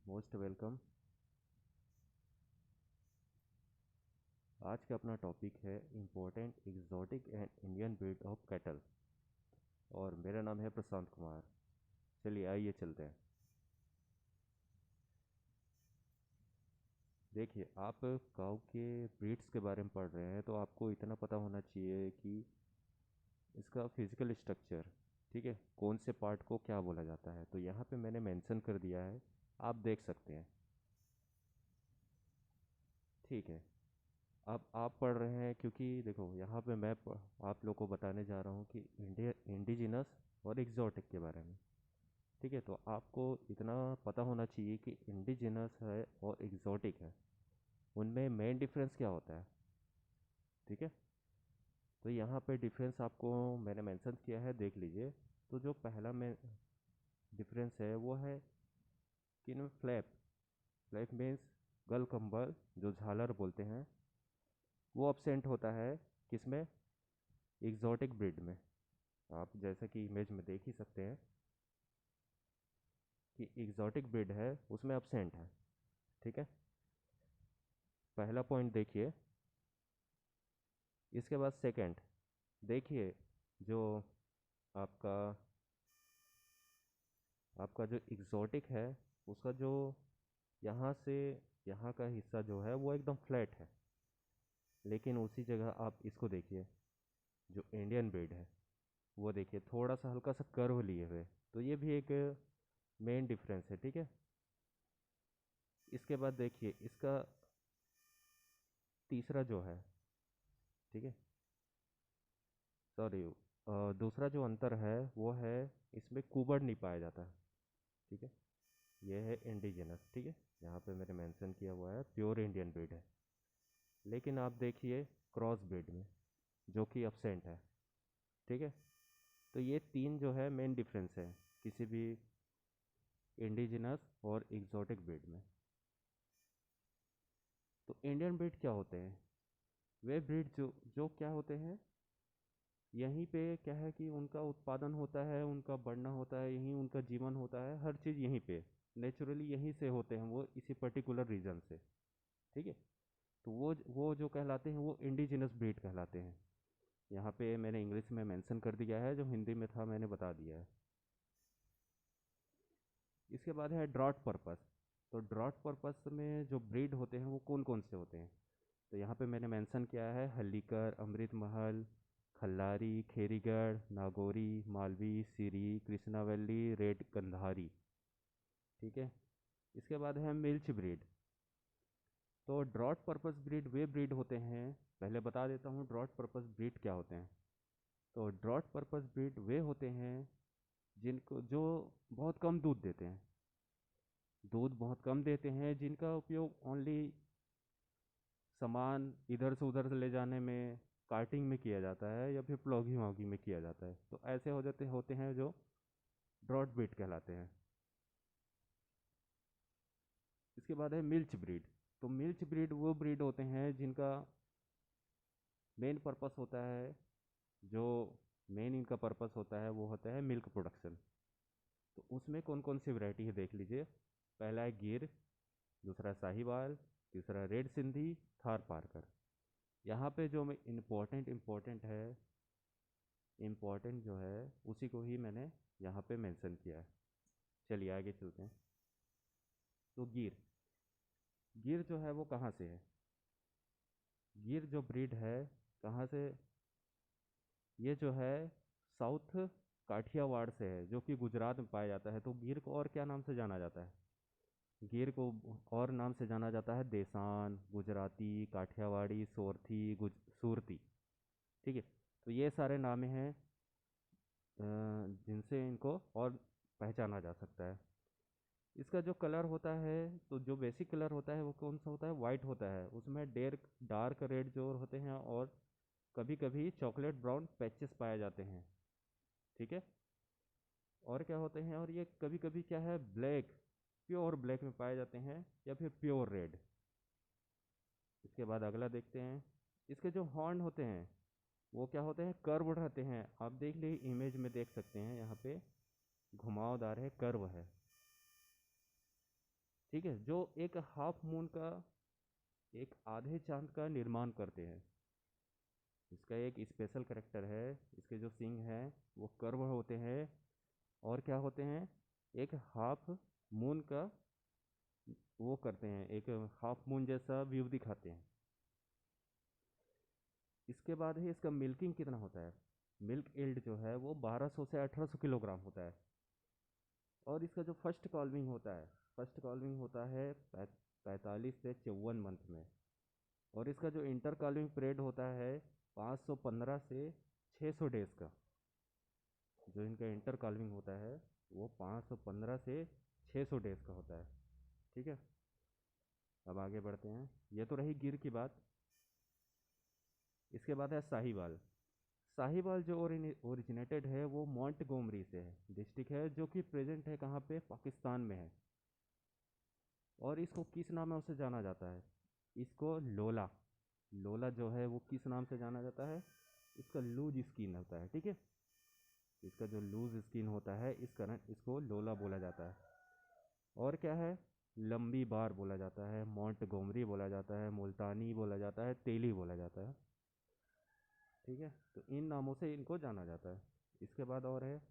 Most welcome. आज का अपना टॉपिक है important exotic and Indian breed of cattle और मेरा नाम है प्रशांत कुमार। चलिए आइए चलते हैं। देखिए, आप काऊ के ब्रीड्स के बारे में पढ़ रहे हैं तो आपको इतना पता होना चाहिए कि इसका फिजिकल स्ट्रक्चर, ठीक है, कौन से पार्ट को क्या बोला जाता है। तो यहाँ पे मैंने मेंशन कर दिया है, आप देख सकते हैं। ठीक है, अब आप पढ़ रहे हैं क्योंकि देखो यहाँ पे आप लोग को बताने जा रहा हूँ कि इंडिया इंडिजिनस और एग्जॉटिक के बारे में। ठीक है, तो आपको इतना पता होना चाहिए कि इंडिजिनस है और एग्जॉटिक है, उनमें मेन डिफरेंस क्या होता है। ठीक है, तो यहाँ पे डिफरेंस आपको मैंने मेंशन किया है, देख लीजिए। तो जो पहला में डिफरेंस है वो है कि इनमें फ्लैप फ्लैप मीन्स गल कंबल, जो झालर बोलते हैं, वो absent होता है किसमें, एग्जॉटिक ब्रीड में। आप जैसा कि इमेज में देख ही सकते हैं कि एग्जॉटिक ब्रीड है उसमें absent है। ठीक है, पहला पॉइंट देखिए। इसके बाद सेकंड देखिए, जो आपका आपका जो एग्जॉटिक है उसका जो यहाँ से यहाँ का हिस्सा जो है वो एकदम फ्लैट है, लेकिन उसी जगह आप इसको देखिए, जो इंडियन ब्रीड है वो देखिए थोड़ा सा हल्का सा कर्व लिए हुए। तो ये भी एक मेन डिफरेंस है। ठीक है, इसके बाद देखिए इसका तीसरा जो है, ठीक है, सॉरी, दूसरा जो अंतर है वो है इसमें कुबड़ नहीं पाया जाता। ठीक है, ये है इंडिजिनस। ठीक है, यहाँ पे मैंने मेंशन किया हुआ है प्योर इंडियन ब्रीड है। लेकिन आप देखिए क्रॉस ब्रीड में जो कि absent है। ठीक है, तो ये तीन जो है मेन डिफरेंस है किसी भी इंडिजिनस और एग्जॉटिक ब्रीड में। तो इंडियन ब्रीड क्या होते हैं, वे ब्रीड जो जो क्या होते हैं, यहीं पे क्या है कि उनका उत्पादन होता है, उनका बढ़ना होता है, यहीं उनका जीवन होता है, हर चीज़ यहीं पे नेचुरली यहीं से होते हैं वो, इसी पर्टिकुलर रीजन से। ठीक है, तो वो जो कहलाते हैं वो इंडिजिनस ब्रीड कहलाते हैं। यहाँ पे मैंने इंग्लिश में मेंशन कर दिया है, जो हिंदी में था मैंने बता दिया है। इसके बाद है ड्रॉट पर्पस। तो ड्रॉट पर्पस में जो ब्रीड होते हैं वो कौन कौन से होते हैं, तो यहाँ पे मैंने मेंशन किया है हल्लीकर, अमृत महल, खल्लारी, खेरीगढ़, नागौरी, मालवी, सिरी, कृष्णावल्ली, रेड कंधारी। ठीक है, इसके बाद है मिल्च ब्रीड। तो ड्रॉट पर्पस ब्रीड वे ब्रीड होते हैं, पहले बता देता हूँ ड्रॉट पर्पस ब्रीड क्या होते हैं। तो ड्रॉट पर्पस ब्रीड वे होते हैं जिनको जो बहुत कम दूध देते हैं, दूध बहुत कम देते हैं, जिनका उपयोग ओनली सामान इधर से उधर से ले जाने में, कार्टिंग में किया जाता है या फिर प्लॉगिंग वॉगिंग में किया जाता है। तो ऐसे हो जाते होते हैं जो ड्रॉट ब्रीड कहलाते हैं। इसके बाद है मिल्च ब्रीड। तो मिल्च ब्रीड वो ब्रीड होते हैं जिनका मेन पर्पस होता है, जो मेन इनका पर्पस होता है वो होता है मिल्क प्रोडक्शन। तो उसमें कौन कौन सी वैरायटी है देख लीजिए। पहला है गिर, दूसरा साहिवाल, तीसरा रेड सिंधी, थार पारकर। यहाँ पे जो इम्पोर्टेंट है, इम्पोर्टेंट जो है उसी को ही मैंने यहाँ पे मेंशन किया है। चलिए आगे चलते हैं। तो गिर, गिर जो है वो कहाँ से है, गिर जो ब्रीड है कहाँ से, ये जो है साउथ काठियावाड़ से है, जो कि गुजरात में पाया जाता है। तो गिर को और क्या नाम से जाना जाता है, गिर को और नाम से जाना जाता है देसान, गुजराती, काठियावाड़ी, सोरथी, सूरती। ठीक है, तो ये सारे नाम हैं जिनसे इनको और पहचाना जा सकता है। इसका जो कलर होता है, तो जो बेसिक कलर होता है वो कौन सा होता है, वाइट होता है, उसमें डार्क रेड जो होते हैं और कभी कभी चॉकलेट ब्राउन पैचेस पाए जाते हैं। ठीक है, और क्या होते हैं, और ये कभी कभी क्या है ब्लैक, प्योर ब्लैक में पाए जाते हैं या फिर प्योर रेड। इसके बाद अगला देखते हैं। इसके जो हॉर्न होते हैं वो क्या होते हैं, कर्व रहते हैं। आप देख लीजिए इमेज में देख सकते हैं, यहाँ पे घुमावदार है, कर्व है। ठीक है, जो एक हाफ मून का, एक आधे चांद का निर्माण करते हैं। इसका एक स्पेशल करेक्टर है, इसके जो सिंग हैं वो कर्व होते हैं, और क्या होते हैं, एक हाफ मून का वो करते हैं, एक हाफ मून जैसा व्यू दिखाते हैं। इसके बाद है इसका मिल्किंग कितना होता है। मिल्क यील्ड जो है वो 1200 से 1800 किलोग्राम होता है। और इसका जो फर्स्ट कॉल्विंग होता है, फर्स्ट कॉल्विंग होता है 45 से 54 मंथ में। और इसका जो इंटर कॉल्विंग पीरियड होता है 515 से 600 डेज का। जो इनका इंटर कॉल्विंग होता है वो 515 से 600 डेज का होता है। ठीक है, अब आगे बढ़ते हैं। ये तो रही गिर की बात। इसके बाद है साहिवाल। साहिवाल जो ओरिजिनेटेड है वो मोंटगोमरी से है, डिस्ट्रिक्ट है जो कि प्रेजेंट है कहाँ पे, पाकिस्तान में है। और इसको किस नाम से जाना जाता है, इसको लोला, लोला जो है वो किस नाम से जाना जाता है, इसका लूज स्किन होता है। ठीक है, इसका जो लूज स्किन होता है इस कारण इसको लोला बोला जाता है। और क्या है, लंबी बार बोला जाता है, मोंटगोमरी बोला जाता है, मुल्तानी बोला जाता है, तेली बोला जाता है। ठीक है, तो इन नामों से इनको जाना जाता है। इसके बाद और है,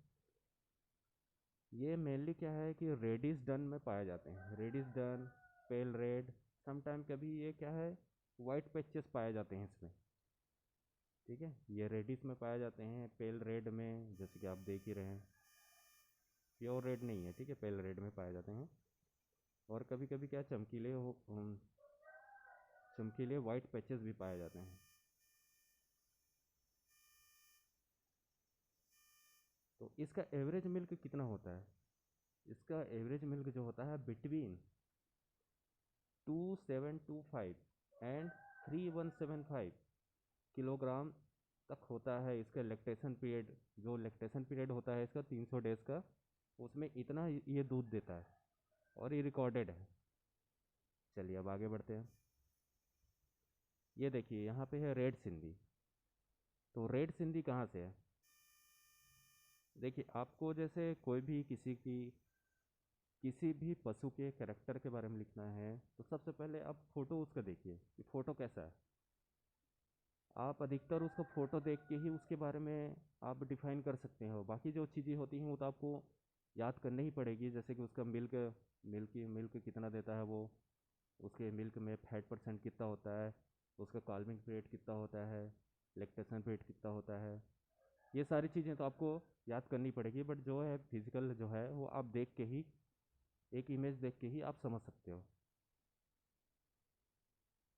ये मेनली क्या है कि रेडिश डन में पाए जाते हैं, रेडिश डन, पेल रेड, समटाइम कभी ये क्या है, वाइट पैचेस पाए जाते हैं इसमें। ठीक है, ये रेडिश में पाए जाते हैं, पेल रेड में जैसे कि आप देख ही रहे हैं, प्योर रेड नहीं है। ठीक है, पेल रेड में पाए जाते हैं। और कभी कभी क्या चमकीले वाइट पैचेस भी पाए जाते हैं। तो इसका एवरेज मिल्क कितना होता है, इसका एवरेज मिल्क जो होता है बिटवीन 2725 एंड 3175 किलोग्राम तक होता है। इसका लैक्टेशन पीरियड, जो लैक्टेशन पीरियड होता है इसका 300 डेज का, उसमें इतना ये दूध देता है, और ये रिकॉर्डेड है। चलिए अब आगे बढ़ते हैं। ये देखिए यहाँ पे है रेड सिंधी। तो रेड सिंधी कहाँ से है, देखिए आपको जैसे कोई भी किसी भी पशु के कैरेक्टर के बारे में लिखना है तो सबसे पहले आप फोटो उसका देखिए कि फोटो कैसा है। आप अधिकतर उसका फ़ोटो देख के ही उसके बारे में आप डिफ़ाइन कर सकते हो। बाकी जो चीज़ें होती हैं वो तो आपको याद करनी ही पड़ेगी, जैसे कि उसका मिल्क कितना देता है वो, उसके मिल्क में फैट परसेंट कितना होता है, उसका कॉल्विंग पीरियड कितना होता है, लैक्टेशन पीरियड कितना होता है। ये सारी चीज़ें तो आपको याद करनी पड़ेगी, बट जो है फिजिकल जो है वो आप देख के ही, एक इमेज देख के ही आप समझ सकते हो।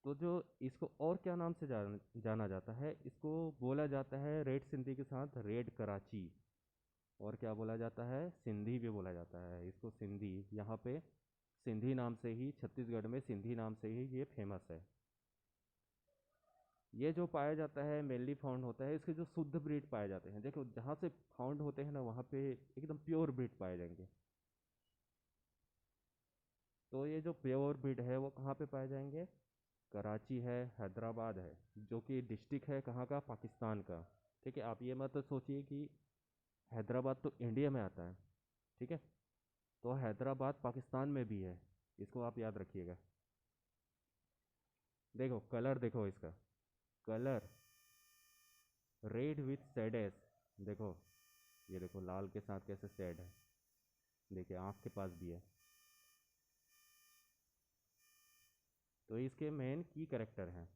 तो जो इसको और क्या नाम से जाना जाता है, इसको बोला जाता है रेड सिंधी के साथ रेड कराची। और क्या बोला जाता है, सिंधी भी बोला जाता है इसको, सिंधी यहाँ पे सिंधी नाम से ही, छत्तीसगढ़ में सिंधी नाम से ही ये फेमस है। ये जो पाया जाता है मेनली फाउंड होता है, इसके जो शुद्ध ब्रीड पाए जाते हैं, देखो जहाँ से फाउंड होते हैं ना वहाँ पे एकदम प्योर ब्रीड पाए जाएंगे। तो ये जो प्योर ब्रीड है वो कहाँ पे पाए जाएंगे, कराची है, हैदराबाद है, जो कि डिस्ट्रिक्ट है कहाँ का, पाकिस्तान का। ठीक है, आप ये मत सोचिए कि हैदराबाद तो इंडिया में आता है। ठीक है, तो हैदराबाद पाकिस्तान में भी है, इसको आप याद रखिएगा। देखो कलर, देखो इसका कलर रेड विथ सैडेस, देखो ये देखो लाल के साथ कैसे सैड है, देखिए आँख के पास भी है। तो इसके मेन की करेक्टर हैं।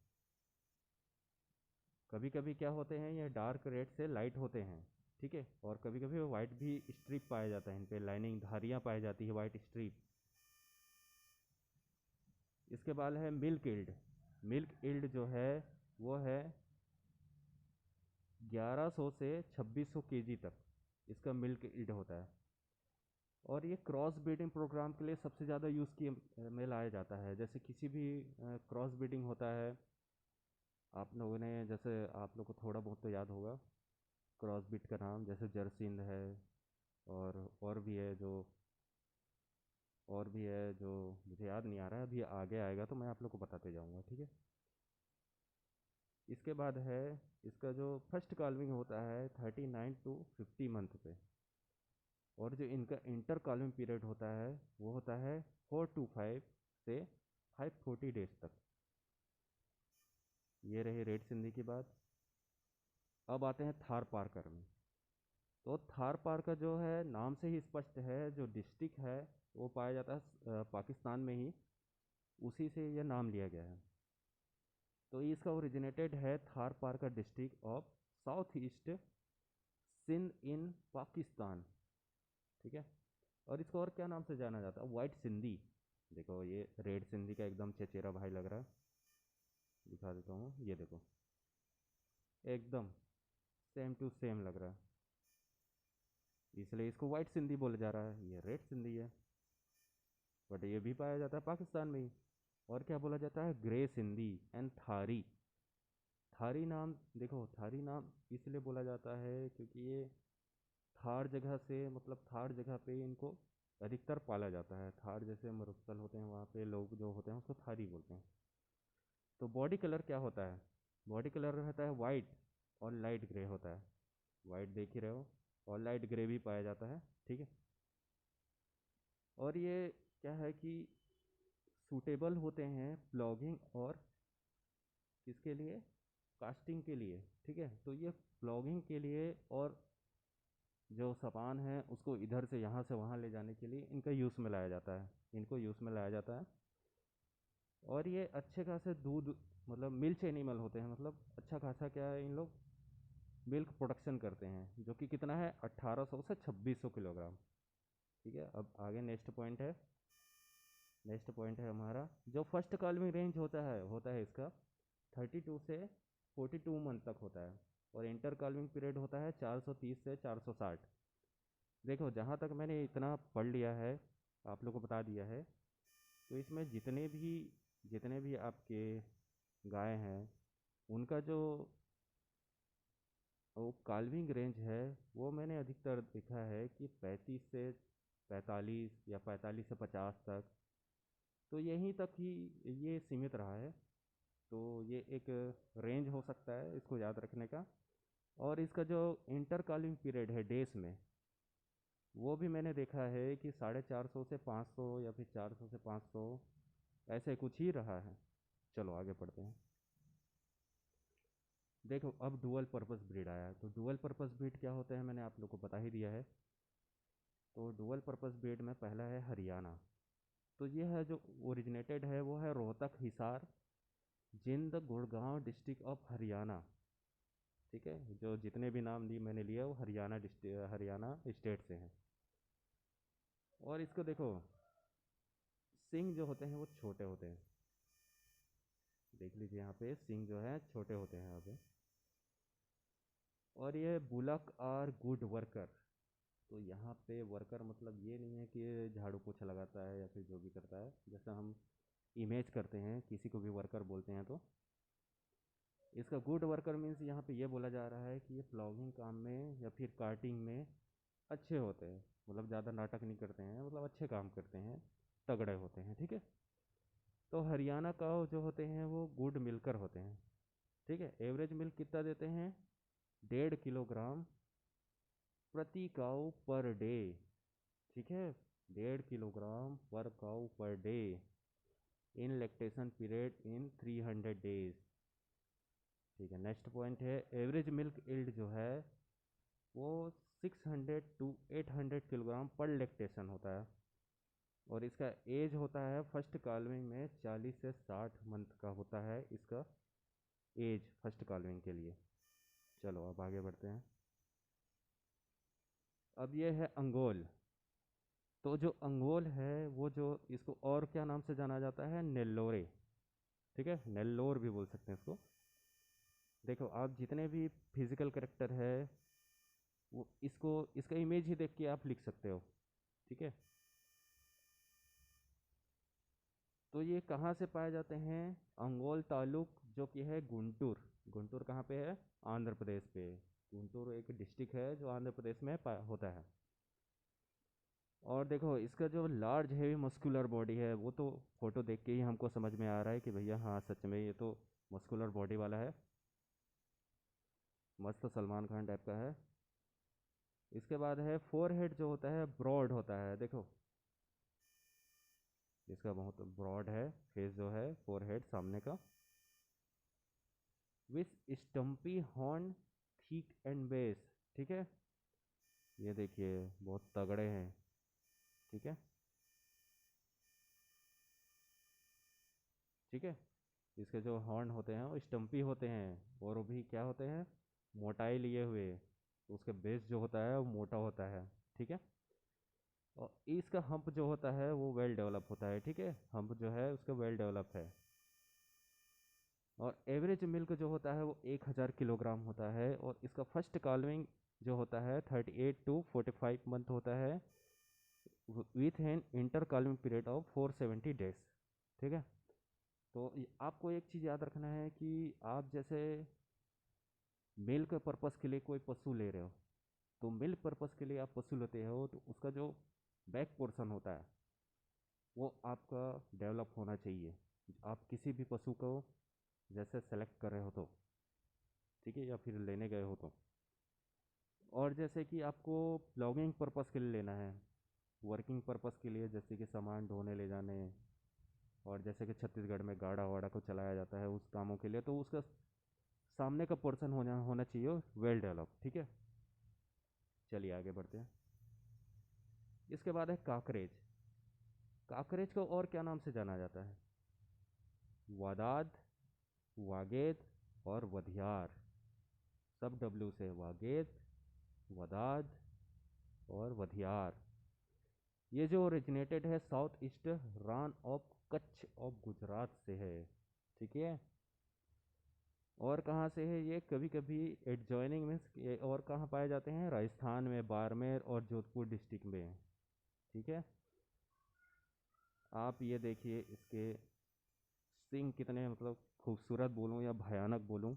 कभी कभी क्या होते हैं, ये डार्क रेड से लाइट होते हैं। ठीक है, और कभी कभी वाइट भी स्ट्रिप पाया जाता है, इन पे लाइनिंग धारियाँ पाई जाती है, वाइट स्ट्रिप। इसके बाद है मिल्क ईल्ड। मिल्क ईल्ड जो है वो है 1100 से 2600 केजी तक इसका मिल्क ईल्ड होता है। और ये क्रॉस ब्रीडिंग प्रोग्राम के लिए सबसे ज़्यादा यूज़ किए में लाया जाता है। जैसे किसी भी क्रॉस ब्रीडिंग होता है, आप लोगों ने जैसे, आप लोग को थोड़ा बहुत तो याद होगा क्रॉस ब्रीड का नाम, जैसे जर्सिंद है, और भी है जो, और भी है जो मुझे याद नहीं आ रहा है, अभी आगे आएगा तो मैं आप लोग को बताते जाऊंगा। ठीक है, इसके बाद है इसका जो फर्स्ट कॉल्विंग होता है 39 to 50 मंथ पे। और जो इनका इंटर कॉल्विंग पीरियड होता है वो होता है 425 से 540 डेज तक। ये रही रेड सिंधी की बात। अब आते हैं थार पारकर में। तो थार पारकर जो है नाम से ही स्पष्ट है, जो डिस्ट्रिक्ट है वो पाया जाता है पाकिस्तान में ही, उसी से यह नाम लिया गया है। तो इसका ओरिजिनेटेड है Thar Parkar district of south east Sindh in Pakistan. ठीक है। और इसको और क्या नाम से जाना जाता है? वाइट सिंधी। देखो ये रेड सिंधी का एकदम चचेरा भाई लग रहा है, दिखा देता हूँ, ये देखो एकदम सेम टू सेम लग रहा है, इसलिए इसको वाइट सिंधी बोला जा रहा है। ये रेड सिंधी है, बट ये भी पाया जाता है पाकिस्तान में ही। और क्या बोला जाता है? ग्रे सिंधी एंड थारी। थारी नाम देखो, थारी नाम इसलिए बोला जाता है क्योंकि ये थार जगह से, मतलब थार जगह पे इनको अधिकतर पाला जाता है। थार जैसे मरुस्थल होते हैं वहाँ पे लोग जो होते हैं उसको थारी बोलते हैं। तो बॉडी कलर क्या होता है? बॉडी कलर रहता है वाइट और लाइट ग्रे होता है। वाइट देख ही रहे हो, और लाइट ग्रे भी पाया जाता है। ठीक है। और ये क्या है कि सूटेबल होते हैं प्लॉगिंग और किसके लिए? कास्टिंग के लिए। ठीक है। तो ये प्लॉगिंग के लिए और जो सामान है उसको इधर से यहाँ से वहाँ ले जाने के लिए इनका यूज़ में लाया जाता है, इनको यूज़ में लाया जाता है। और ये अच्छे खासे दूध, मतलब मिल्च एनिमल होते हैं, मतलब अच्छा खासा क्या है, इन लोग मिल्क प्रोडक्शन करते हैं, जो कि कितना है 1800 से 2600 किलोग्राम। ठीक है। अब आगे नेक्स्ट पॉइंट है। नेक्स्ट पॉइंट है हमारा जो फर्स्ट कॉल्विंग रेंज होता है इसका 32 से 42 मंथ तक होता है। और इंटर कॉल्विंग पीरियड होता है 430 से 460। देखो जहाँ तक मैंने इतना पढ़ लिया है, आप लोग को बता दिया है, तो इसमें जितने भी आपके गाय हैं उनका जो वो काल्विंग रेंज है, वो मैंने अधिकतर देखा है कि 35 से 45 या 45 से 50 तक, तो यहीं तक ही ये सीमित रहा है। तो ये एक रेंज हो सकता है इसको याद रखने का। और इसका जो इंटर कॉलिंग पीरियड है डेज में, वो भी मैंने देखा है कि 450 से 500 या फिर 400 से 500 ऐसे कुछ ही रहा है। चलो आगे पढ़ते हैं। देखो अब डुअल पर्पस ब्रीड आया है। तो डुअल पर्पस ब्रीड क्या होता है मैंने आप लोग को बता ही दिया है। तो डुअल पर्पस ब्रीड में पहला है हरियाणा। तो ये है जो ओरिजिनेटेड है वो है रोहतक, हिसार, जिंद, गुड़गांव डिस्ट्रिक्ट ऑफ हरियाणा। ठीक है। जो जितने भी नाम लिए मैंने लिए वो हरियाणा डिस्ट्रिक्ट, हरियाणा स्टेट से हैं। और इसको देखो, सिंग जो होते हैं वो छोटे होते हैं, देख लीजिए यहाँ पे सिंग जो है छोटे होते हैं यहाँ पे। और ये बुलक और गुड वर्कर। तो यहाँ पे वर्कर मतलब ये नहीं है कि ये झाड़ू पोछा लगाता है या फिर जो भी करता है, जैसा हम इमेज करते हैं किसी को भी वर्कर बोलते हैं। तो इसका गुड वर्कर मीन्स यहाँ पे ये बोला जा रहा है कि ये प्लॉगिंग काम में या फिर कार्टिंग में अच्छे होते हैं, मतलब ज़्यादा नाटक नहीं करते हैं, मतलब अच्छे काम करते हैं, तगड़े होते हैं। ठीक है। तो हरियाणा काऊ जो होते हैं वो गुड मिल्कर होते हैं। ठीक है। एवरेज मिल्क कितना देते हैं? 1.5 किलोग्राम प्रति काऊ पर डे। ठीक है। 1.5 kilogram per cow per day in lactation period in 300 days. ठीक है। नेक्स्ट पॉइंट है एवरेज मिल्क इल्ड जो है वो 600 टू 800 किलोग्राम पर लैक्टेशन होता है। और इसका एज होता है फर्स्ट कॉल्विंग में 40 से 60 मंथ का होता है इसका एज फर्स्ट कॉल्विंग के लिए। चलो अब आगे बढ़ते हैं। अब ये है अंगोल। तो जो अंगोल है वो जो इसको और क्या नाम से जाना जाता है? नेल्लोरे। ठीक है। नेल्लोर भी बोल सकते हैं इसको। देखो आप जितने भी फिजिकल करेक्टर है वो इसको, इसका इमेज ही देख के आप लिख सकते हो। ठीक है। तो ये कहाँ से पाए जाते हैं? अंगोल तालुक जो कि है गुंटूर। गुंटूर कहाँ पे है? आंध्र प्रदेश पे। गुंटूर एक डिस्ट्रिक्ट है जो आंध्र प्रदेश में होता है। और देखो इसका जो लार्ज हैवी मस्कुलर बॉडी है वो तो फोटो देख के ही हमको समझ में आ रहा है कि भैया हाँ सच में ये तो मस्कुलर बॉडी वाला है, मस्त सलमान खान टाइप का है। इसके बाद है फोर हेड जो होता है ब्रॉड होता है। देखो इसका बहुत ब्रॉड है फेस जो है, फोरहेड सामने का, with stumpy horn, thick and base. ठीक है, ये देखिए बहुत तगड़े हैं। ठीक है, ठीक है। इसके जो हॉर्न होते हैं वो स्टम्पी होते हैं, और वो भी क्या होते हैं, मोटाई लिए हुए, तो उसके बेस जो होता है वो मोटा होता है। ठीक है, और इसका हम्प जो होता है वो वेल डेवलप होता है। ठीक है, हम्प जो है उसका वेल डेवलप है। और एवरेज मिल्क जो होता है वो 1000 किलोग्राम होता है, और इसका फर्स्ट कालविंग जो होता है 38 to 45 मंथ होता है, with an inter calving period of 470 days. ठीक है, तो आपको एक चीज़ याद रखना है कि आप जैसे मिल्क पर्पस के लिए कोई पशु ले रहे हो, तो मिल्क पर्पस के लिए आप पशु लेते हो तो उसका जो बैक पोर्शन होता है वो आपका डेवलप होना चाहिए, आप किसी भी पशु को जैसे सेलेक्ट कर रहे हो तो। ठीक है, या फिर लेने गए हो तो। और जैसे कि आपको ब्लॉगिंग पर्पस के लिए लेना है, वर्किंग पर्पस के लिए, जैसे कि सामान ढोने ले जाने, और जैसे कि छत्तीसगढ़ में गाड़ा वाड़ा को चलाया जाता है उस कामों के लिए, तो उसका सामने का पोर्शन होना होना चाहिए वेल डेवलप। ठीक है, चलिए आगे बढ़ते हैं। इसके बाद है काकरेज। काकरेज को और क्या नाम से जाना जाता है, वादाद, वागेद और वधियार। सब डब्ल्यू से, वागेद, वदाद और वधियार। ये जो ओरिजिनेटेड है south east run of Kutch of Gujarat से है। ठीक है, और कहाँ से है ये, कभी कभी एडजॉइनिंग में और कहाँ पाए जाते हैं, राजस्थान में बाड़मेर और जोधपुर डिस्ट्रिक्ट में। ठीक है, आप ये देखिए इसके सिंग कितने मतलब खूबसूरत बोलूँ या भयानक बोलूँ।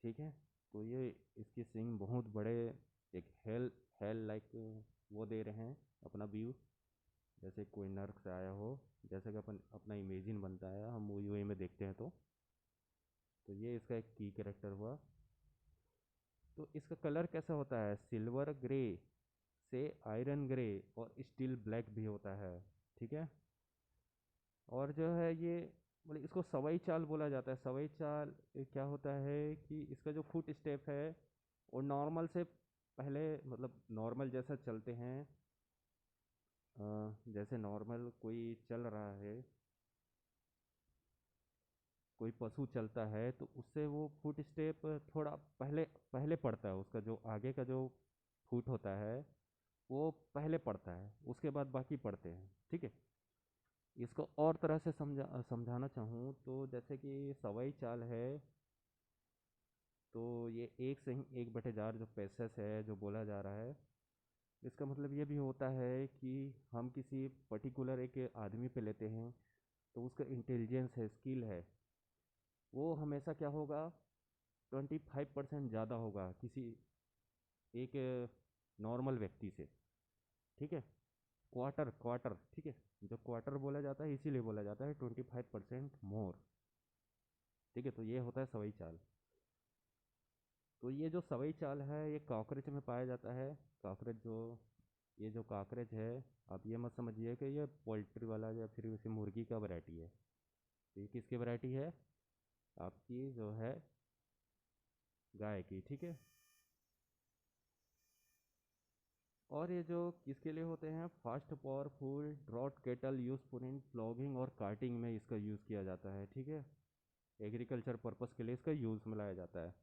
ठीक है, तो ये इसकी सिंग बहुत बड़े, एक हेल हेल लाइक वो दे रहे हैं अपना व्यू, जैसे कोई नर्क से आया हो, जैसे कि अपन अपना इमेजिन बनता है हम मूवी वूवी में देखते हैं तो ये इसका एक की कैरेक्टर हुआ। तो इसका कलर कैसा होता है, सिल्वर ग्रे से आयरन ग्रे और स्टील ब्लैक भी होता है। ठीक है, और जो है ये मतलब इसको सवाई चाल बोला जाता है। सवाई चाल क्या होता है कि इसका जो फुट स्टेप है वो नॉर्मल से पहले, मतलब नॉर्मल जैसा चलते हैं, जैसे नॉर्मल कोई चल रहा है, कोई पशु चलता है तो उससे वो फुट स्टेप थोड़ा पहले पहले पड़ता है, उसका जो आगे का जो फुट होता है वो पहले पड़ता है, उसके बाद बाकी पड़ते हैं। ठीक है, इसको और तरह से समझाना चाहूँ तो जैसे कि सवाई चाल है, तो ये एक से ही 1/4 जो पैसेस है जो बोला जा रहा है, इसका मतलब ये भी होता है कि हम किसी पर्टिकुलर एक आदमी पे लेते हैं तो उसका इंटेलिजेंस है, स्किल है, वो हमेशा क्या होगा, 25% ज़्यादा होगा किसी एक नॉर्मल व्यक्ति से। ठीक है, क्वार्टर क्वार्टर, ठीक है, जो क्वार्टर बोला जाता है इसीलिए बोला जाता है 25% मोर। ठीक है, तो ये होता है सवई चाल। तो ये जो सवई चाल है ये कॉकरोच में पाया जाता है। कॉकरोच जो, ये जो कॉकरोच है, आप ये मत समझिए कि ये पोल्ट्री वाला या फिर इसे मुर्गी का वैरायटी है। ये किसकी वैरायटी है, आपकी जो है गाय की। ठीक है, और ये जो किसके लिए होते हैं, fast powerful draught cattle useful in ploughing और कार्टिंग में इसका यूज़ किया जाता है। ठीक है, एग्रीकल्चर पर्पस के लिए इसका यूज़ में लाया जाता है।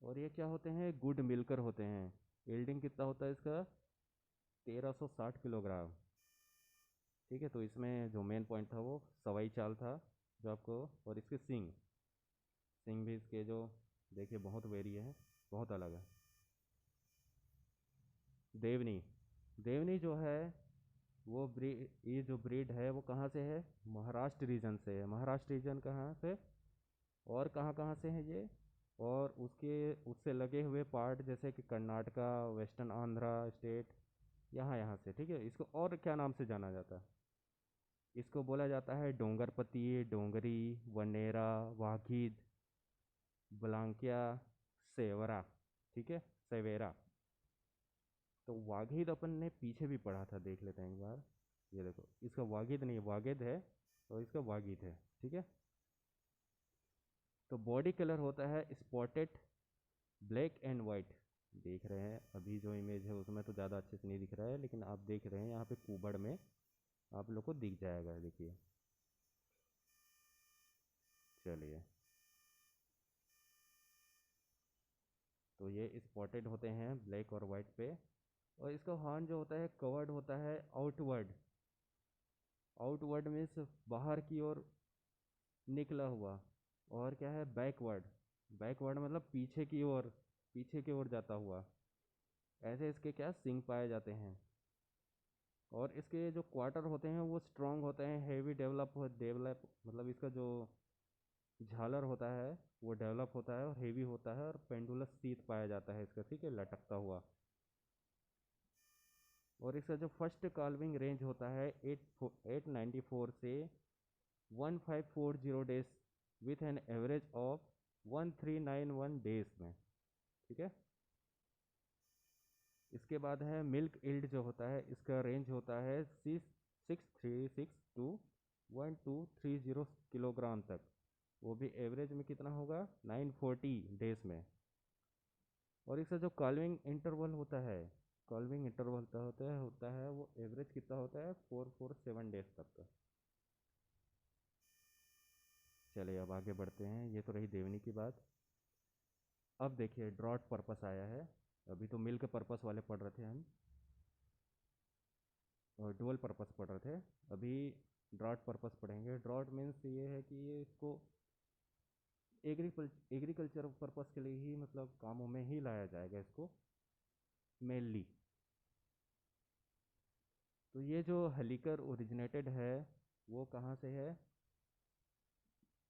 और ये क्या होते हैं, गुड मिल्कर होते हैं। यील्डिंग कितना होता है इसका, 1360 किलोग्राम। ठीक है, तो इसमें जो मेन पॉइंट था वो सवाई चाल था जो आपको, और इसके सिंग, सिंग भी इसके जो देखिए बहुत वेरी है, बहुत अलग है। देवनी, देवनी जो है वो ये जो ब्रीड है वो कहाँ से है, महाराष्ट्र रीजन से है। महाराष्ट्र रीजन कहाँ से, और कहाँ कहाँ से है ये, और उसके उससे लगे हुए पार्ट जैसे कि कर्नाटका, वेस्टर्न आंध्रा स्टेट, यहाँ यहाँ से। ठीक है, इसको और क्या नाम से जाना जाता है, इसको बोला जाता है डोंगरपति, डोंगरी, वनेरा, वाघिद, ब्लांकिया, सेवरा। ठीक है, सेवेरा। तो वागिद अपन ने पीछे भी पढ़ा था, देख लेते हैं एक बार। ये देखो, इसका वागिद नहीं वागिद है, और इसका वागिद है, ठीक है। तो बॉडी कलर होता है स्पॉटेड ब्लैक एंड वाइट। देख रहे हैं अभी जो इमेज है उसमें तो ज़्यादा अच्छे से नहीं दिख रहा है, लेकिन आप देख रहे हैं यहाँ पे कूबड़ में आप लोग को दिख जाएगा, देखिए। चलिए, तो ये स्पॉटेड होते हैं ब्लैक और वाइट पे। और इसका हॉर्न जो होता है कवर्ड होता है आउटवर्ड। आउटवर्ड मीन्स बाहर की ओर निकला हुआ। और क्या है बैकवर्ड। बैकवर्ड मतलब पीछे की ओर, पीछे की ओर जाता हुआ। ऐसे इसके क्या सिंग पाए जाते हैं। और इसके जो क्वार्टर होते हैं वो स्ट्रांग होते हैं, हेवी डेवलप डेवलप मतलब इसका जो झालर होता है वो डेवलप होता है और हेवी होता है, और पेंडुलस टीथ पाया जाता है इसका, ठीक है, लटकता हुआ। और इसका जो फर्स्ट कॉल्विंग रेंज होता है 894 से 1540 days, with an average of 1391 days में, ठीक है। इसके बाद है मिल्क इल्ड जो होता है, इसका रेंज होता है 636 टू 1230 किलोग्राम तक। वो भी एवरेज में कितना होगा 940 डेज में। और इसका जो कॉल्विंग इंटरवल होता है, कॉल्विंग इंटरवल होता है वो एवरेज कितना होता है 447 डेज तक का। चलिए अब आगे बढ़ते हैं, ये तो रही देवनी की बात। अब देखिए ड्रॉट पर्पस आया है। अभी तो मिल्क पर्पस वाले पढ़ रहे थे हम, और डुअल पर्पस पढ़ रहे थे। अभी ड्रॉट पर्पस पढ़ेंगे। ड्रॉट मीन्स ये है कि ये इसको एग्रीकल्चर पर्पस के लिए ही, मतलब कामों में ही लाया जाएगा इसको मेनली। तो ये जो हलीकर ओरिजिनेटेड है वो कहाँ से है,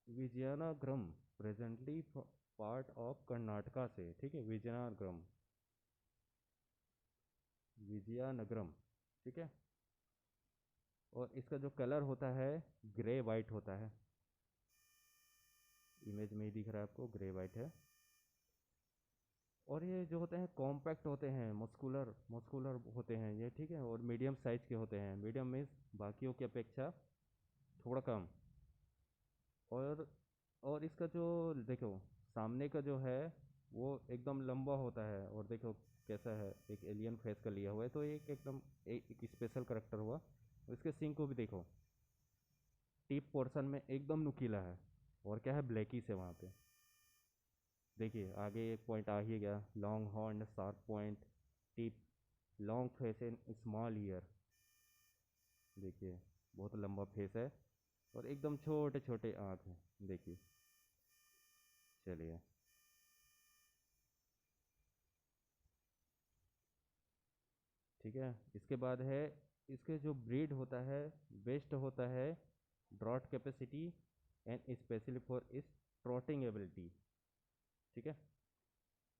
Vizianagaram, presently part of Karnataka से, ठीक है, विजयनगरम, विजयनगरम, ठीक है। और इसका जो कलर होता है ग्रे वाइट होता है, इमेज में ही दिख रहा है आपको, ग्रे वाइट है। और ये जो होते हैं कॉम्पैक्ट होते हैं, मस्कुलर मस्कुलर होते हैं ये, ठीक है। और मीडियम साइज के होते हैं, मीडियम मीन्स बाकियों की अपेक्षा थोड़ा कम। और और इसका जो देखो सामने का जो है वो एकदम लंबा होता है, और देखो कैसा है, एक एलियन फेस का लिया हुआ है, तो एक एकदम एक स्पेशल करेक्टर हुआ। और इसके सिंग को भी देखो, टिप पोर्शन में एकदम नुकीला है, और क्या है ब्लैकी से वहाँ पे। देखिए आगे एक पॉइंट आ ही गया, long horn sharp point tip, long face and small year. देखिए बहुत लंबा फेस है, और एकदम छोटे छोटे आँख हैं, देखिए। चलिए, ठीक है। इसके बाद है इसके जो ब्रीड होता है बेस्ट होता है draught capacity and specially for इस ट्रॉटिंग एबिलिटी, ठीक है।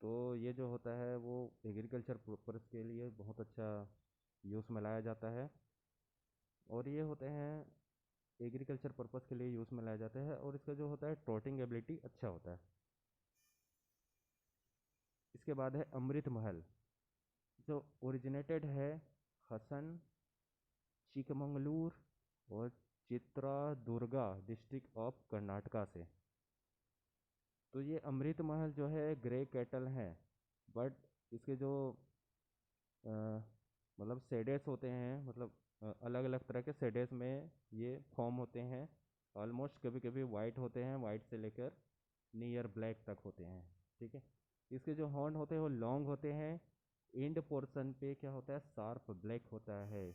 तो ये जो होता है वो एग्रीकल्चर पर्पस के लिए बहुत अच्छा यूज़ में लाया जाता है। और ये होते हैं एग्रीकल्चर पर्पस के लिए यूज़ में लाया जाता है, और इसका जो होता है ट्रॉटिंग एबिलिटी अच्छा होता है। इसके बाद है अमृत महल, जो ओरिजिनेटेड है हसन, चिकमंगलूर और चित्रदुर्गा डिस्ट्रिक्ट ऑफ कर्नाटका से। तो ये अमृत महल जो है ग्रे कैटल हैं, बट इसके जो अ, मतलब सेडेस होते हैं, मतलब अलग अलग तरह के सेडेस में ये फॉर्म होते हैं। ऑलमोस्ट कभी कभी वाइट होते हैं, वाइट से लेकर नियर ब्लैक तक होते हैं, ठीक है। इसके जो हॉर्न होते हैं वो लॉन्ग होते हैं, एंड पोर्शन पे क्या होता है शार्प ब्लैक होता है।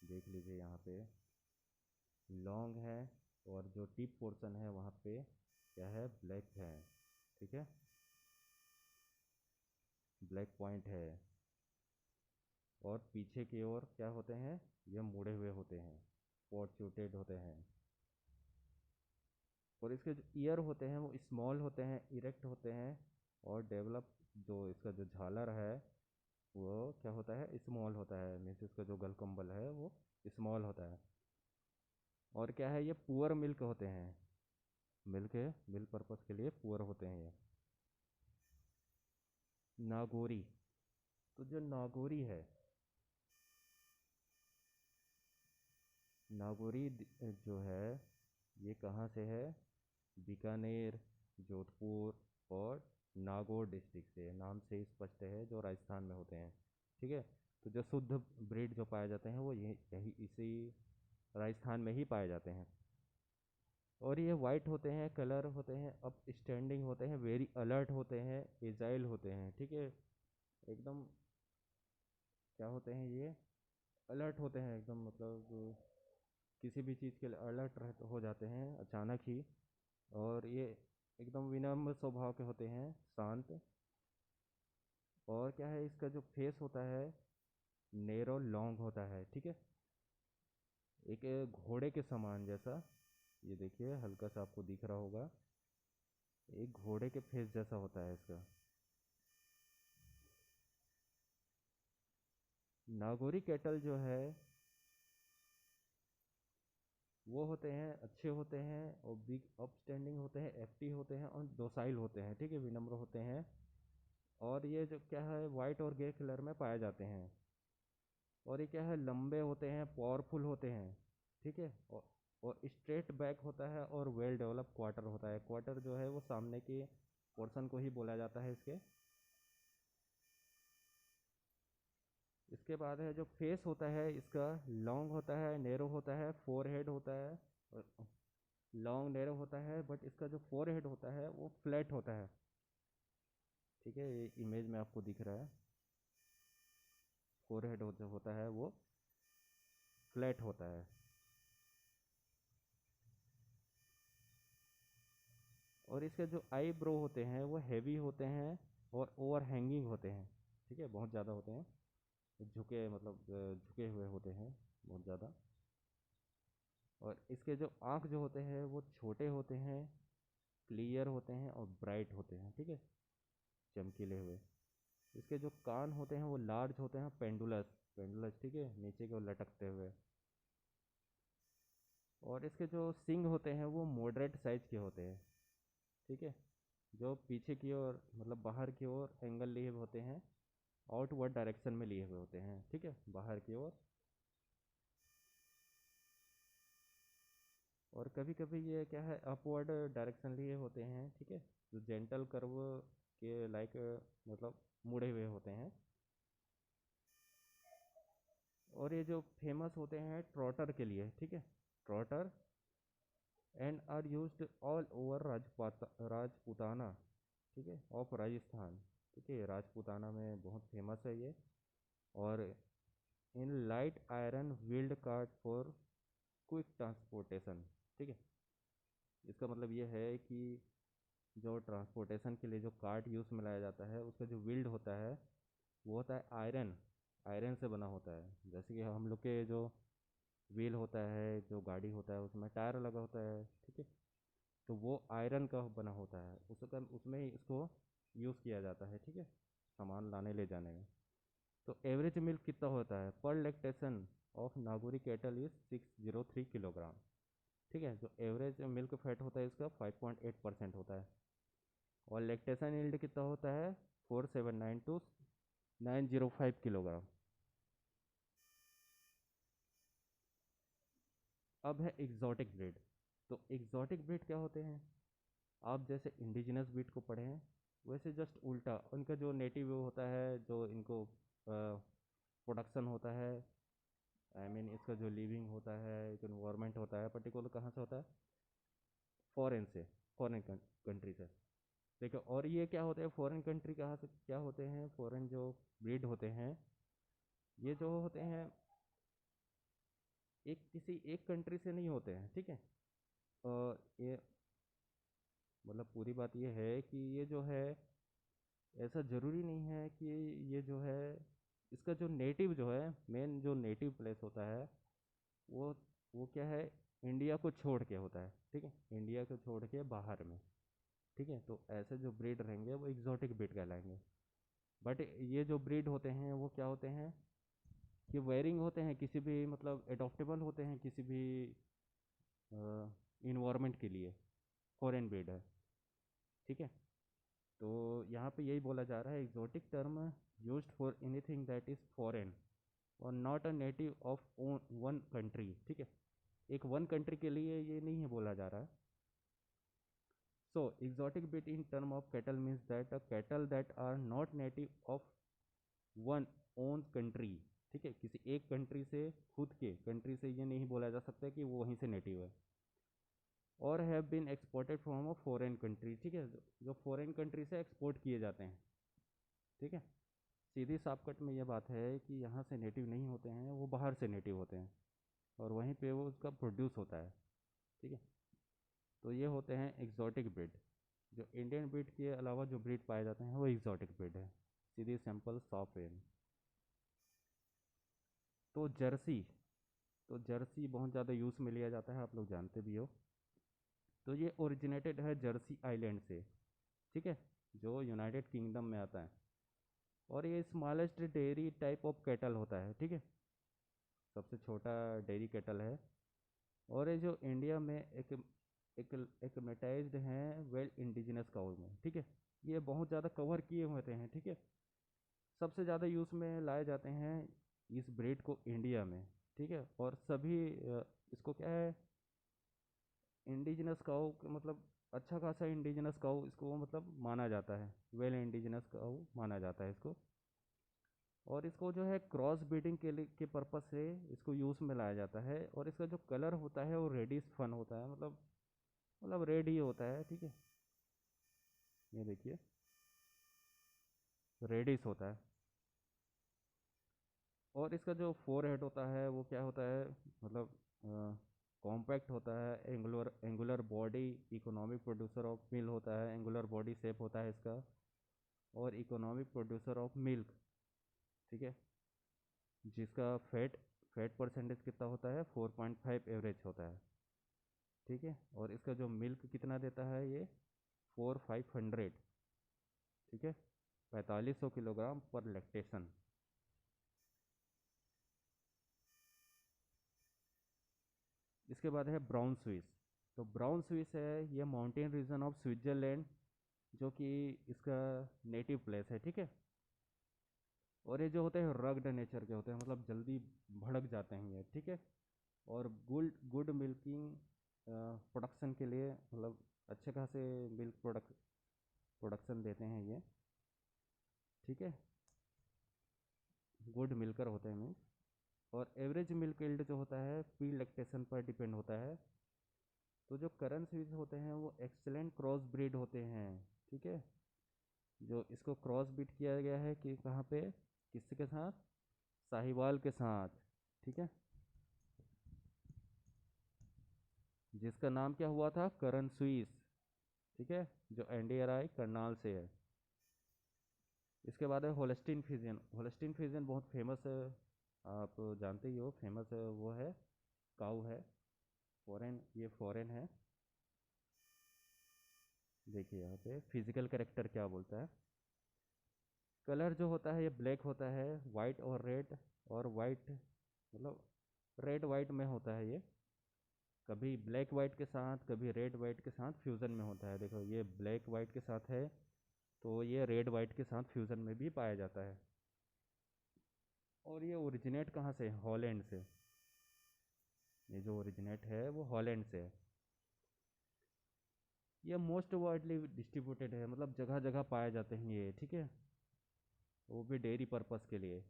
देख लीजिए यहाँ पे लॉन्ग है, और जो टिप पोर्शन है वहाँ पे क्या है ब्लैक है, ठीक है, ब्लैक पॉइंट है। और पीछे की ओर क्या होते हैं, ये मुड़े हुए होते हैं, पोर्ट्रेटेड होते हैं। और इसके जो ईयर होते हैं वो स्मॉल होते हैं, इरेक्ट होते हैं। और डेवलप जो इसका जो झालर है वो क्या होता है स्मॉल होता है, मीन्स इसका जो गलकम्बल है वो स्मॉल होता है। और क्या है ये पुअर मिल्क होते हैं, मिल्क पर्पस के लिए पुअर होते हैं ये। नागोरी, तो जो नागौरी है, नागौरी जो है, ये कहाँ से है? बीकानेर, जोधपुर और नागौर डिस्ट्रिक्ट से, नाम से ही स्पष्ट है, जो राजस्थान में होते हैं। ठीक है। तो जो शुद्ध ब्रीड जो पाए जाते हैं वो यही इसी राजस्थान में ही पाए जाते हैं। और ये वाइट होते हैं, कलर होते हैं, अप स्टैंडिंग होते हैं, वेरी अलर्ट होते हैं, एजाइल होते हैं। ठीक है। एकदम क्या होते हैं ये? अलर्ट होते हैं एकदम, मतलब किसी भी चीज़ के लिए अलर्ट हो जाते हैं अचानक ही। और ये एकदम विनम्र स्वभाव के होते हैं, शांत। और क्या है, इसका जो फेस होता है नैरो लॉन्ग होता है। ठीक है। एक घोड़े के समान जैसा, ये देखिए हल्का सा आपको दिख रहा होगा, एक घोड़े के फेस जैसा होता है इसका। नागौरी कैटल जो है वो होते हैं, अच्छे होते हैं और बिग अपस्टैंडिंग होते हैं, एक्टिव होते हैं और डोसाइल होते हैं। ठीक है, विनम्र होते हैं। और ये जो क्या है, वाइट और ग्रे कलर में पाए जाते हैं। और ये क्या है, लंबे होते हैं, पावरफुल होते हैं। ठीक है। और स्ट्रेट बैक होता है और वेल डेवलप क्वार्टर होता है। क्वार्टर जो है वो सामने के पोर्शन को ही बोला जाता है इसके। इसके बाद है जो फेस होता है इसका, लॉन्ग होता है, नेरो होता है, फोर हेड होता है। लॉन्ग नेरो होता है, बट इसका जो फोर हेड होता है वो फ्लैट होता है। ठीक है, ये इमेज में आपको दिख रहा है, फोर हेड होता है वो फ्लैट होता है। और इसके जो आई ब्रो होते हैं वो हैवी होते हैं और ओवर हैंगिंग होते हैं। ठीक है, बहुत ज़्यादा होते हैं, झुके मतलब झुके हुए होते हैं बहुत ज़्यादा। और इसके जो आँख जो होते हैं वो छोटे होते हैं, क्लियर होते हैं और ब्राइट होते हैं। ठीक है, चमकीले हुए। इसके जो कान होते हैं वो लार्ज होते हैं, पेंडुलस, पेंडुलस। ठीक है, नीचे की ओर लटकते हुए। और इसके जो सिंग होते हैं वो मॉडरेट साइज के होते हैं। ठीक है, जो पीछे की ओर मतलब बाहर की ओर एंगल लिए हुए होते हैं, आउटवर्ड डायरेक्शन में लिए हुए होते हैं। ठीक है, बाहर की ओर। और कभी कभी ये क्या है, अपवर्ड डायरेक्शन लिए होते हैं। ठीक है, जो जेंटल कर्व के लाइक मतलब मुड़े हुए होते हैं। और ये जो फेमस होते हैं ट्रॉटर के लिए। ठीक है, trotter and are used all over Rajputana. ठीक है, ऑफ राजस्थान। ठीक है, राजपूताना में बहुत फेमस है ये। और in light iron wheeled cart for quick transportation. ठीक है, इसका मतलब ये है कि जो ट्रांसपोर्टेशन के लिए जो कार्ट यूज़ में लाया जाता है उसका जो व्हील्ड होता है वो होता है आयरन, आयरन से बना होता है। जैसे कि हम लोग के जो व्हील होता है, जो गाड़ी होता है उसमें टायर लगा होता है। ठीक है, तो वो आयरन का बना होता है, उसका उसमें ही इसको यूज़ किया जाता है। ठीक है, सामान लाने ले जाने में। तो एवरेज मिल्क कितना होता है पर lactation of Nagauri cattle is 603 kilogram. ठीक है, जो एवरेज मिल्क फैट होता है इसका 5.8% होता है। और लैक्टेशन यील्ड कितना होता है? 4792 905 किलोग्राम। अब है एग्जॉटिक ब्रीड। तो एग्जॉटिक ब्रीड क्या होते हैं? आप जैसे इंडिजिनस ब्रीड को पढ़े हैं वैसे जस्ट उल्टा उनका जो नेटिव होता है, जो इनको प्रोडक्शन होता है, आई मीन इसका जो लिविंग होता है, जो इन्वायरमेंट होता है, पर्टिकुलर कहाँ से होता है? फॉरेन से, फॉरेन कंट्री से। देखो, और ये क्या होते हैं, फॉरेन कंट्री कहाँ से क्या होते हैं, फॉरेन जो ब्रीड होते हैं ये जो होते हैं एक किसी एक कंट्री से नहीं होते हैं। ठीक है, और ये मतलब पूरी बात ये है कि ये जो है ऐसा ज़रूरी नहीं है कि ये जो है इसका जो नेटिव जो है, मेन जो नेटिव प्लेस होता है वो वो क्या है, इंडिया को छोड़ के होता है। ठीक है, इंडिया को छोड़ के बाहर में। ठीक है, तो ऐसे जो ब्रीड रहेंगे वो एग्जॉटिक ब्रीड कहलाएंगे। बट ये जो ब्रीड होते हैं वो क्या होते हैं कि वेयरिंग होते हैं, किसी भी मतलब एडॉप्टेबल होते हैं किसी भी इन्वायरमेंट के लिए। फॉरेन ब्रीड है। ठीक है, तो यहाँ पे यही बोला जा रहा है exotic term used for anything that is foreign और not a native of one country, ठीक है। एक वन कंट्री के लिए ये नहीं है बोला जा रहा है। So exotic breed in term of cattle means that a cattle that are not native of one own country, ठीक है। किसी एक कंट्री से, खुद के कंट्री से ये नहीं बोला जा सकता कि वो वहीं से नेटिव है। और have been exported from a foreign country, ठीक है, जो फॉरेन कंट्री से एक्सपोर्ट किए जाते हैं, ठीक है। सीधी साफ में ये बात है कि यहाँ से नेटिव नहीं होते हैं, वो बाहर से नेटिव होते हैं और वहीं पे वो उसका प्रोड्यूस होता है, ठीक है। तो ये होते हैं एग्जॉटिक ब्रीड। जो इंडियन ब्रीड के अलावा जो ब्रीड पाए जाते हैं वो एग्जॉटिक ब्रीड है। सीधी सिंपल सॉफ्ट वे में। तो जर्सी, तो जर्सी बहुत ज़्यादा यूज़ में लिया जाता है, आप लोग जानते भी हो। तो ये ओरिजिनेटेड है जर्सी आइलैंड से, ठीक है, जो यूनाइटेड किंगडम में आता है। और ये smallest dairy type of cattle होता है, ठीक है, सबसे छोटा डेयरी कैटल है। और ये जो इंडिया में एक्मेटाइज्ड हैं वेल इंडिजिनस काउ में, ठीक है। ये बहुत ज़्यादा कवर किए होते हैं, ठीक है। सबसे ज़्यादा यूज़ में लाए जाते हैं इस ब्रीड को इंडिया में, ठीक है। और सभी इसको क्या है, इंडिजिनस काऊ मतलब अच्छा खासा इंडिजिनस काऊ इसको मतलब माना जाता है, वेल इंडिजिनस काऊ माना जाता है इसको। और इसको जो है क्रॉस ब्रीडिंग के लिए के पर्पस से इसको यूज़ में लाया जाता है। और इसका जो कलर होता है वो रेडिश फन होता है, मतलब रेड ही होता है, ठीक है। ये देखिए रेडिश होता है। और इसका जो फोर हेड होता है वो क्या होता है, मतलब कॉम्पैक्ट होता है, angular angular body, economic producer of milk होता है, एंगुलर बॉडी शेप होता है इसका। और इकोनॉमिक प्रोड्यूसर ऑफ मिल्क, ठीक है, जिसका फैट परसेंटेज कितना होता है, 4.5 एवरेज होता है, ठीक है। और इसका जो मिल्क कितना देता है ये 4500, ठीक है, 4500 किलोग्राम पर लैक्टेशन। इसके बाद है ब्राउन स्विस। तो ब्राउन स्विस है ये माउंटेन रीजन ऑफ स्विट्जरलैंड, जो कि इसका नेटिव प्लेस है, ठीक है। और ये जो होते हैं रग्ड नेचर के होते हैं, मतलब जल्दी भड़क जाते हैं ये, ठीक है। और गुड गुड मिल्किंग प्रोडक्शन के लिए, मतलब अच्छे खासे मिल्क प्रोडक्शन देते हैं ये, ठीक है। गुड मिल्कर होते हैं मीन्स। और एवरेज मिल्क यील्ड जो होता है प्री लैक्टेशन पर डिपेंड होता है। तो जो करन स्विस होते हैं वो एक्सेलेंट क्रॉस ब्रीड होते हैं, ठीक है। जो इसको क्रॉस ब्रीड किया गया है कि कहाँ पे, किसके साथ, साहिवाल के साथ, ठीक है, जिसका नाम क्या हुआ था, करन स्विस, ठीक है, जो एनडीआरआई करनाल से है। इसके बाद है होल्स्टीन फ्रीजियन। होल्स्टीन फ्रीजियन बहुत फेमस है, आप जानते ही हो, फेमस है, वो है काऊ है, फॉरेन, ये फॉरेन है। देखिए यहाँ पे फिजिकल कैरेक्टर क्या बोलता है। कलर जो होता है ये ब्लैक होता है, वाइट और रेड, और वाइट मतलब रेड वाइट में होता है ये। कभी ब्लैक वाइट के साथ, कभी रेड वाइट के साथ फ्यूज़न में होता है। देखो ये ब्लैक वाइट के साथ है, तो ये रेड वाइट के साथ फ्यूज़न में भी पाया जाता है। और ये ओरिजिनेट कहाँ से, हॉलैंड से। ये जो ओरिजिनेट है वो हॉलैंड से है। ये मोस्ट वाइडली डिस्ट्रीब्यूटेड है, मतलब जगह जगह पाए जाते हैं ये, ठीक है, वो भी डेयरी पर्पस के लिए।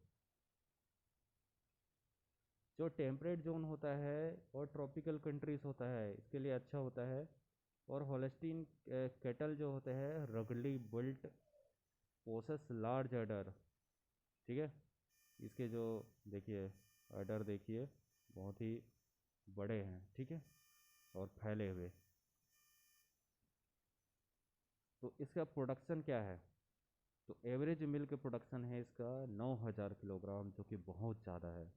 जो टेम्परेट जोन होता है और ट्रॉपिकल कंट्रीज होता है इसके लिए अच्छा होता है। और होल्स्टीन कैटल जो होते हैं रगली बिल्ट, पोसेस लार्ज अडर, ठीक है। इसके जो देखिए अडर देखिए बहुत ही बड़े हैं, ठीक है, और फैले हुए। तो इसका प्रोडक्शन क्या है, तो एवरेज मिल्क प्रोडक्शन है इसका 9000 किलोग्राम, जो कि बहुत ज़्यादा है।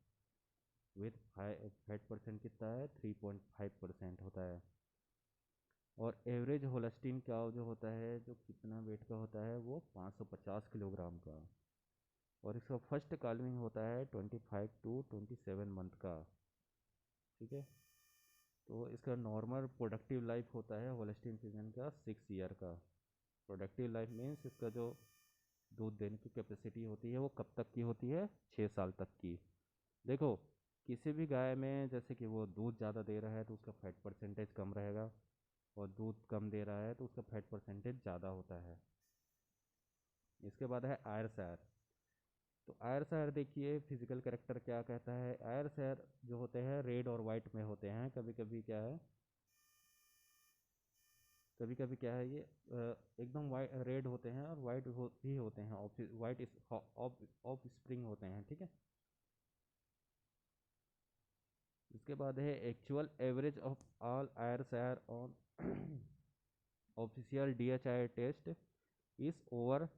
विथ फैट परसेंट कितना है, 3.5% होता है। और एवरेज होल्स्टीन काउ जो होता है, जो कितना वेट का होता है, वो 550 किलोग्राम का। और इसका फर्स्ट कालविंग होता है 25 to 27 मंथ का, ठीक है। तो इसका नॉर्मल प्रोडक्टिव लाइफ होता है होल्स्टीन फ्रीजियन का 6 ईयर का। प्रोडक्टिव लाइफ मीन्स इसका जो दूध देने की कैपेसिटी होती है वो कब तक की होती है? 6 साल तक की। देखो, किसी भी गाय में जैसे कि वो दूध ज़्यादा दे रहा है तो उसका फैट परसेंटेज कम रहेगा, और दूध कम दे रहा है तो उसका फैट परसेंटेज ज़्यादा होता है। इसके बाद है आयरशायर। तो आयरशायर देखिए फिजिकल करेक्टर क्या कहता है। आयरशायर जो होते हैं रेड और वाइट में होते हैं। कभी कभी क्या है, कभी कभी क्या है ये एकदम वाइट रेड होते हैं और वाइट भी होते हैं, वाइट ऑफ स्प्रिंग होते हैं, ठीक है। इसके बाद है actual average of all Ayrshire on official DHI test is over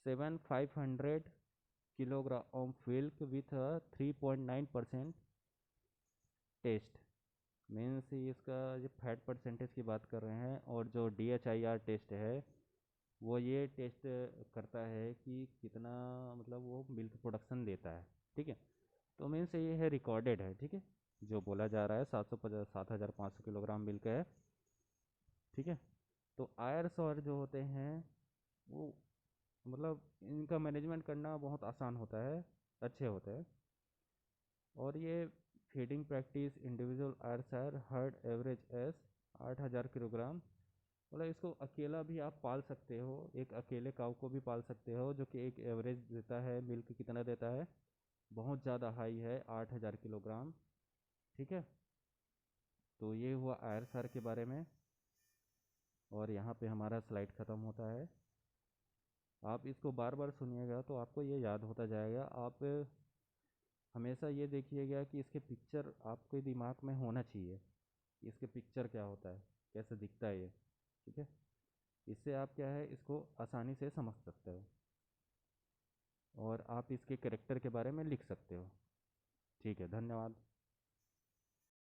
7,500 kilogram of milk with 3.9% test. Means इसका जो फैट परसेंटेज की बात कर रहे हैं, और जो DHIR टेस्ट है वो ये टेस्ट करता है कि कितना मतलब वो मिल्क प्रोडक्शन देता है, ठीक है। तो मीन्स ये है रिकॉर्डेड है, ठीक है। जो बोला जा रहा है 7,500 किलोग्राम मिल्क है, ठीक है। तो आयर्स और जो होते हैं वो मतलब इनका मैनेजमेंट करना बहुत आसान होता है, अच्छे होते हैं। और ये feeding practice individual Ayrshire heard average S 8,000 kilogram. मतलब इसको अकेला भी आप पाल सकते हो, एक अकेले काऊ को भी पाल सकते हो, जो कि एक एवरेज देता है मिल्क कितना देता है, बहुत ज़्यादा हाई है 8,000 किलोग्राम, ठीक है। तो ये हुआ आयरशायर के बारे में। और यहाँ पे हमारा स्लाइड ख़त्म होता है। आप इसको बार बार सुनिएगा तो आपको ये याद होता जाएगा। आप हमेशा ये देखिएगा कि इसके पिक्चर आपके दिमाग में होना चाहिए, इसके पिक्चर क्या होता है, कैसे दिखता है ये, ठीक है। इससे आप क्या है इसको आसानी से समझ सकते हो, और आप इसके करेक्टर के बारे में लिख सकते हो। ठीक है, धन्यवाद।